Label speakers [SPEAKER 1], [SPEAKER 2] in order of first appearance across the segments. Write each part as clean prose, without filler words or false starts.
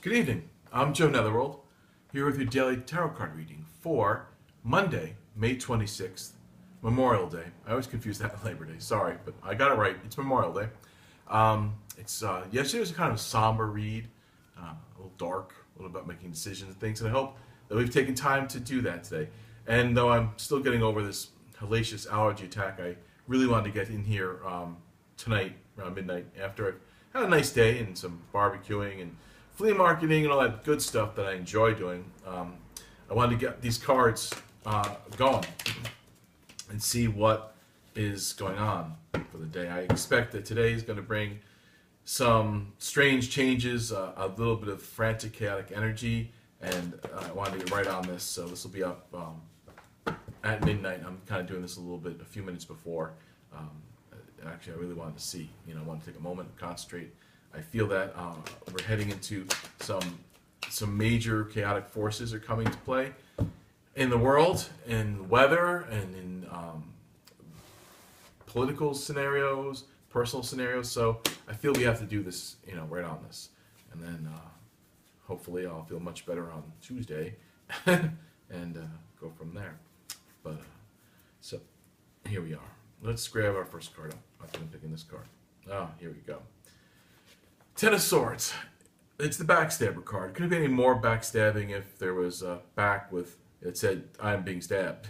[SPEAKER 1] Good evening. I'm Joe Netherworld, here with your daily tarot card reading for Monday, May 26th, Memorial Day. I always confuse that with Labor Day. Sorry, but I got it right. It's Memorial Day. Yesterday was a kind of somber read, a little dark, a little about making decisions and things, and I hope that we've taken time to do that today. And though I'm still getting over this hellacious allergy attack, I really wanted to get in here tonight around midnight after I've had a nice day and some barbecuing and flea marketing and all that good stuff that I enjoy doing. I wanted to get these cards going and see what is going on for the day. I expect that today is going to bring some strange changes, a little bit of frantic, chaotic energy, and I wanted to get right on this, so this will be up at midnight. I'm kind of doing this a few minutes before. Actually, I really wanted to see, I wanted to take a moment and concentrate. I feel that we're heading into some major chaotic forces are coming to play in the world, in weather, and in political scenarios, personal scenarios. So I feel we have to do this, right on this, and then hopefully I'll feel much better on Tuesday, and go from there. But so here we are. Let's grab our first card up. I think I'm picking this card. Here we go. Ten of Swords. It's the backstabber card. Couldn't be any more backstabbing if there was a back with it said "I'm being stabbed."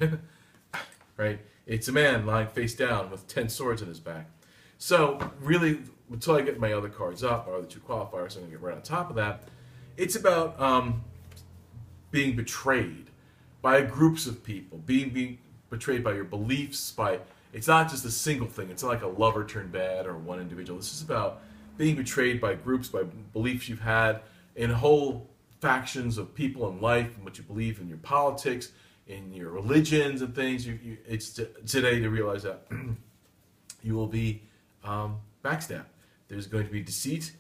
[SPEAKER 1] Right? It's a man lying face down with 10 swords in his back. So really, until I get my other cards up, our other two qualifiers, I'm going to get right on top of that. It's about being betrayed by groups of people, being betrayed by your beliefs. It's not just a single thing. It's not like a lover turned bad or one individual. This is about being betrayed by groups, by beliefs you've had in whole factions of people in life, and what you believe in your politics, in your religions and things. It's today to realize that you will be backstabbed. There's going to be deceit.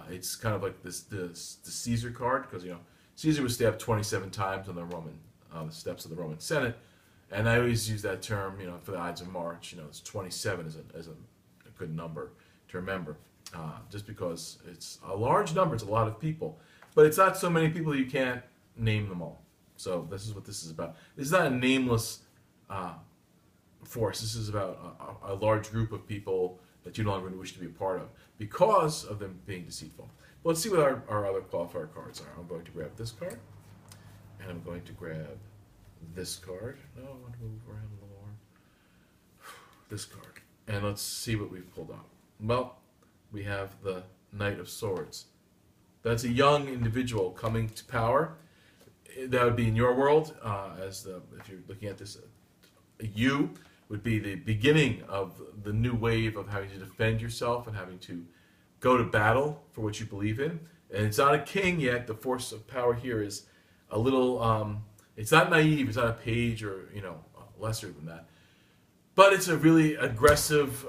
[SPEAKER 1] It's kind of like the Caesar card, because Caesar was stabbed 27 times on the steps of the Roman Senate, and I always use that term, for the Ides of March. It's 27 as a good number to remember. Just because it's a large number, it's a lot of people, but it's not so many people you can't name them all. So this is what this is about. This is not a nameless force. This is about a large group of people that you no longer wish to be a part of because of them being deceitful. But let's see what our other qualifier cards are. I'm going to grab this card, and I'm going to grab this card. No, I want to move around a little more. This card, and let's see what we've pulled out. Well, we have the Knight of Swords. That's a young individual coming to power. That would be in your world, if you're looking at this, you would be the beginning of the new wave of having to defend yourself and having to go to battle for what you believe in. And it's not a king yet. The force of power here is a little, it's not naive, it's not a page or, lesser than that. But it's a really aggressive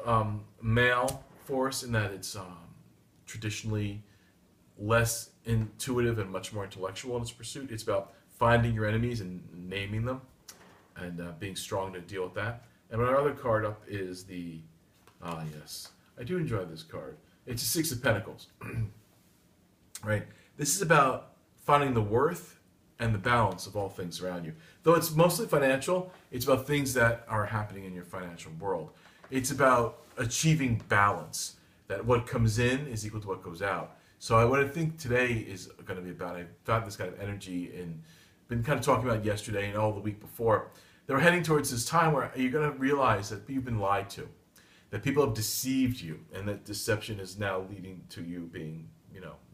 [SPEAKER 1] male force in that it's traditionally less intuitive and much more intellectual in its pursuit. It's about finding your enemies and naming them, and being strong to deal with that. And our other card up is the yes, I do enjoy this card. It's a Six of Pentacles. Right? This is about finding the worth and the balance of all things around you. Though it's mostly financial, it's about things that are happening in your financial world. It's about achieving balance, that what comes in is equal to what goes out. So what I think today is going to be about, I found this kind of energy and been kind of talking about yesterday and all the week before, that we're heading towards this time where you're going to realize that you've been lied to, that people have deceived you, and that deception is now leading to you being,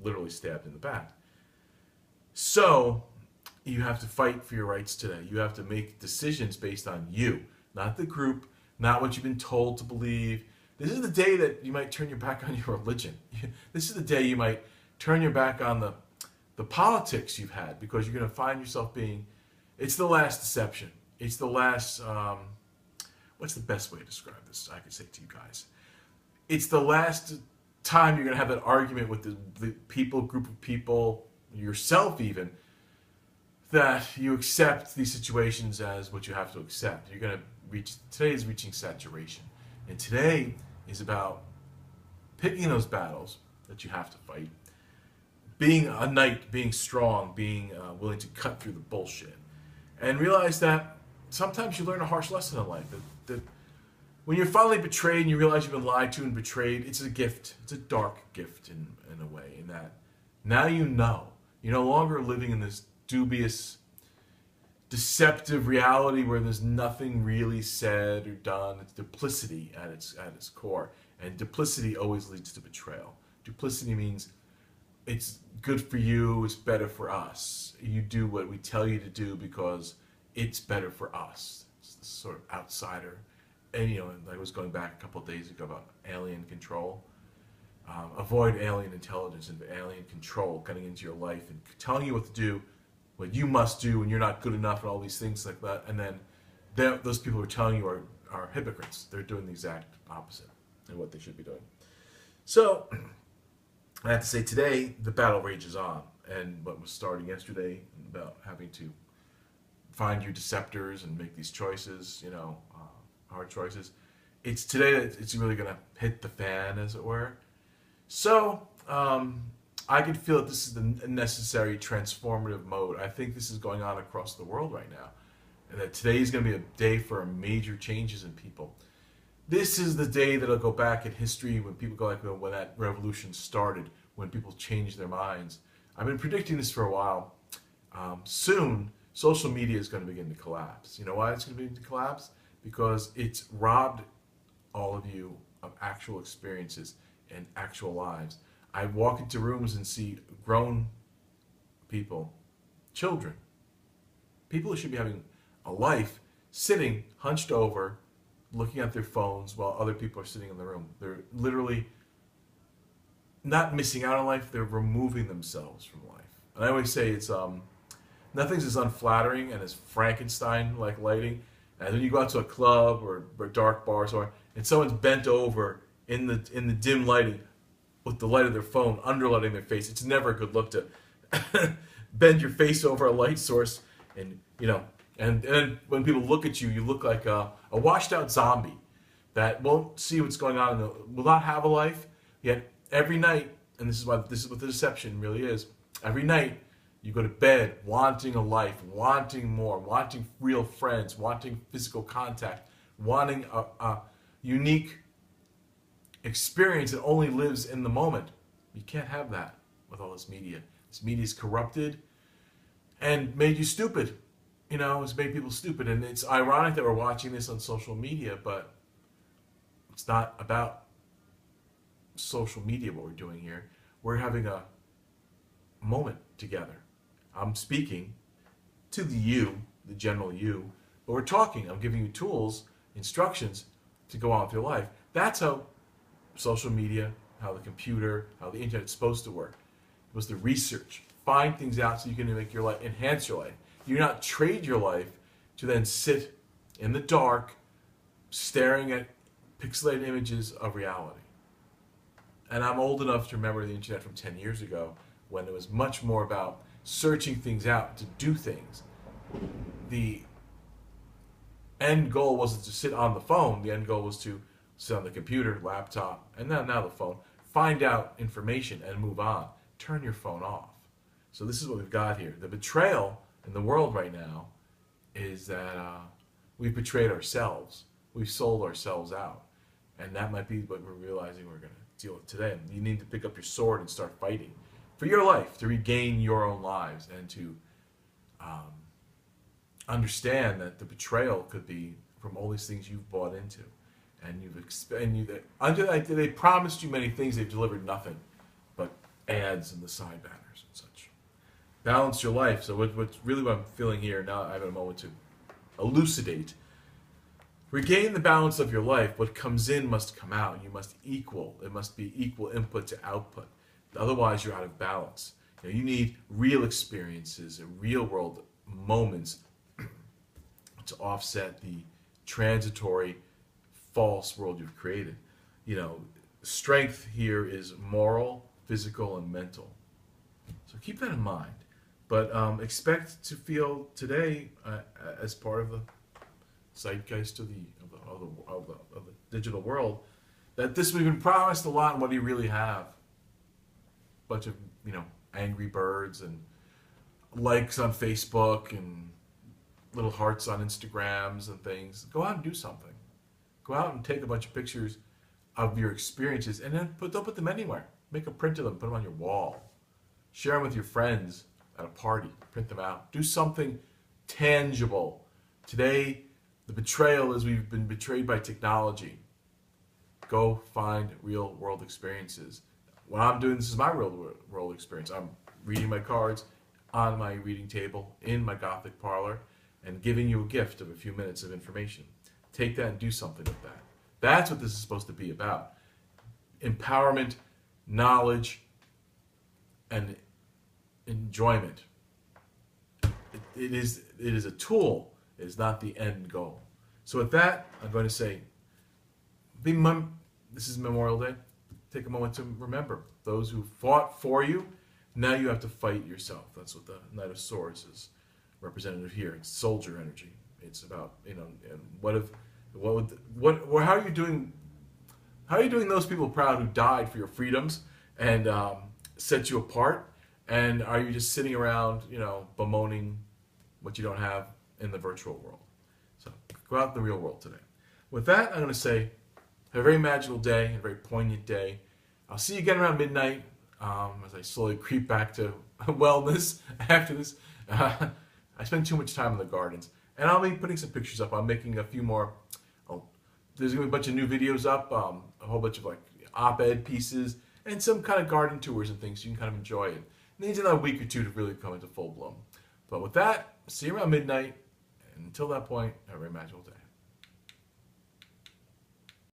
[SPEAKER 1] literally stabbed in the back. So you have to fight for your rights today. You have to make decisions based on you, not the group, not what you've been told to believe. This is the day that you might turn your back on your religion. This is the day you might turn your back on the politics you've had, because you're going to find yourself being, it's the last deception. It's the last, what's the best way to describe this? I could say to you guys. It's the last time you're going to have that argument with the group of people, yourself even, that you accept these situations as what you have to accept. You're going to today is reaching saturation. And today is about picking those battles that you have to fight, being a knight, being strong, being willing to cut through the bullshit, and realize that sometimes you learn a harsh lesson in life. That when you're finally betrayed and you realize you've been lied to and betrayed, it's a gift. It's a dark gift in a way, in that now you know. You're no longer living in this dubious, deceptive reality where there's nothing really said or done. It's duplicity at its core. And duplicity always leads to betrayal. Duplicity means it's good for you, it's better for us. You do what we tell you to do because it's better for us. It's this sort of outsider. And I was going back a couple of days ago about alien control. Avoid alien intelligence and alien control cutting into your life and telling you what to do, what you must do, and you're not good enough, and all these things like that. And then those people who are telling you are hypocrites. They're doing the exact opposite of what they should be doing. So I have to say, today the battle rages on, and what was starting yesterday about having to find your deceptors and make these choices, hard choices. It's today that it's really going to hit the fan, as it were. So I can feel that this is the necessary transformative mode. I think this is going on across the world right now, and that today is going to be a day for major changes in people. This is the day that'll go back in history when people go like, when that revolution started, when people changed their minds. I've been predicting this for a while. Soon, social media is going to begin to collapse. You know why it's going to begin to collapse? Because it's robbed all of you of actual experiences and actual lives. I walk into rooms and see grown people, children, people who should be having a life, sitting hunched over, looking at their phones while other people are sitting in the room. They're literally not missing out on life, they're removing themselves from life. And I always say it's nothing's as unflattering and as Frankenstein-like lighting as when you go out to a club or dark bar somewhere and someone's bent over in the dim lighting with the light of their phone underlighting their face. It's never a good look to bend your face over a light source, and and then when people look at you, you look like a washed out zombie that won't see what's going on and will not have a life. Yet every night, and this is what the deception really is, every night you go to bed wanting a life, wanting more, wanting real friends, wanting physical contact, wanting a unique experience that only lives in the moment. You can't have that with all this media. This media is corrupted and made you stupid. It's made people stupid. And it's ironic that we're watching this on social media, but it's not about social media what we're doing here. We're having a moment together. I'm speaking to the general you, but we're talking. I'm giving you tools, instructions to go on with your life. That's how social media, how the computer, how the internet is supposed to work. It was the research. Find things out so you can make your life, enhance your life. You not trade your life to then sit in the dark staring at pixelated images of reality. And I'm old enough to remember the internet from 10 years ago when it was much more about searching things out, to do things. The end goal wasn't to sit on the phone. The end goal was to sit on the computer, laptop, and now the phone. Find out information and move on. Turn your phone off. So this is what we've got here. The betrayal in the world right now is that we've betrayed ourselves. We've sold ourselves out. And that might be what we're realizing we're going to deal with today. You need to pick up your sword and start fighting for your life, to regain your own lives, and to understand that the betrayal could be from all these things you've bought into. And they promised you many things, they've delivered nothing but ads and the side banners and such. Balance your life. So what's really what I'm feeling here now, I have a moment to elucidate. Regain the balance of your life. What comes in must come out. You must equal. It must be equal input to output. Otherwise, you're out of balance. You need real experiences and real world moments to offset the transitory, false world you've created. Strength here is moral, physical, and mental. So keep that in mind. But expect to feel today, as part of the zeitgeist of the digital world, that this we've been promised a lot. And what do you really have? Bunch of Angry Birds and likes on Facebook and little hearts on Instagrams and things. Go out and do something. Go out and take a bunch of pictures of your experiences and then don't put them anywhere. Make a print of them, put them on your wall. Share them with your friends at a party. Print them out. Do something tangible. Today, the betrayal is we've been betrayed by technology. Go find real world experiences. What I'm doing, this is my real world experience. I'm reading my cards on my reading table in my Gothic parlor and giving you a gift of a few minutes of information. Take that and do something with that. That's what this is supposed to be about. Empowerment, knowledge, and enjoyment. It is a tool. It is not the end goal. So with that, I'm going to say, this is Memorial Day. Take a moment to remember those who fought for you. Now you have to fight yourself. That's what the Knight of Swords is representative here. It's soldier energy. It's about, and how are you doing? How are you doing those people proud who died for your freedoms and set you apart? And are you just sitting around, bemoaning what you don't have in the virtual world? So go out in the real world today. With that, I'm going to say, have a very magical day, a very poignant day. I'll see you again around midnight as I slowly creep back to wellness after this. I spend too much time in the gardens. And I'll be putting some pictures up. I'm making a few more. There's going to be a bunch of new videos up, a whole bunch of op-ed pieces, and some kind of garden tours and things so you can kind of enjoy it. It needs another week or two to really come into full bloom. But with that, see you around midnight. And until that point, have a very magical day.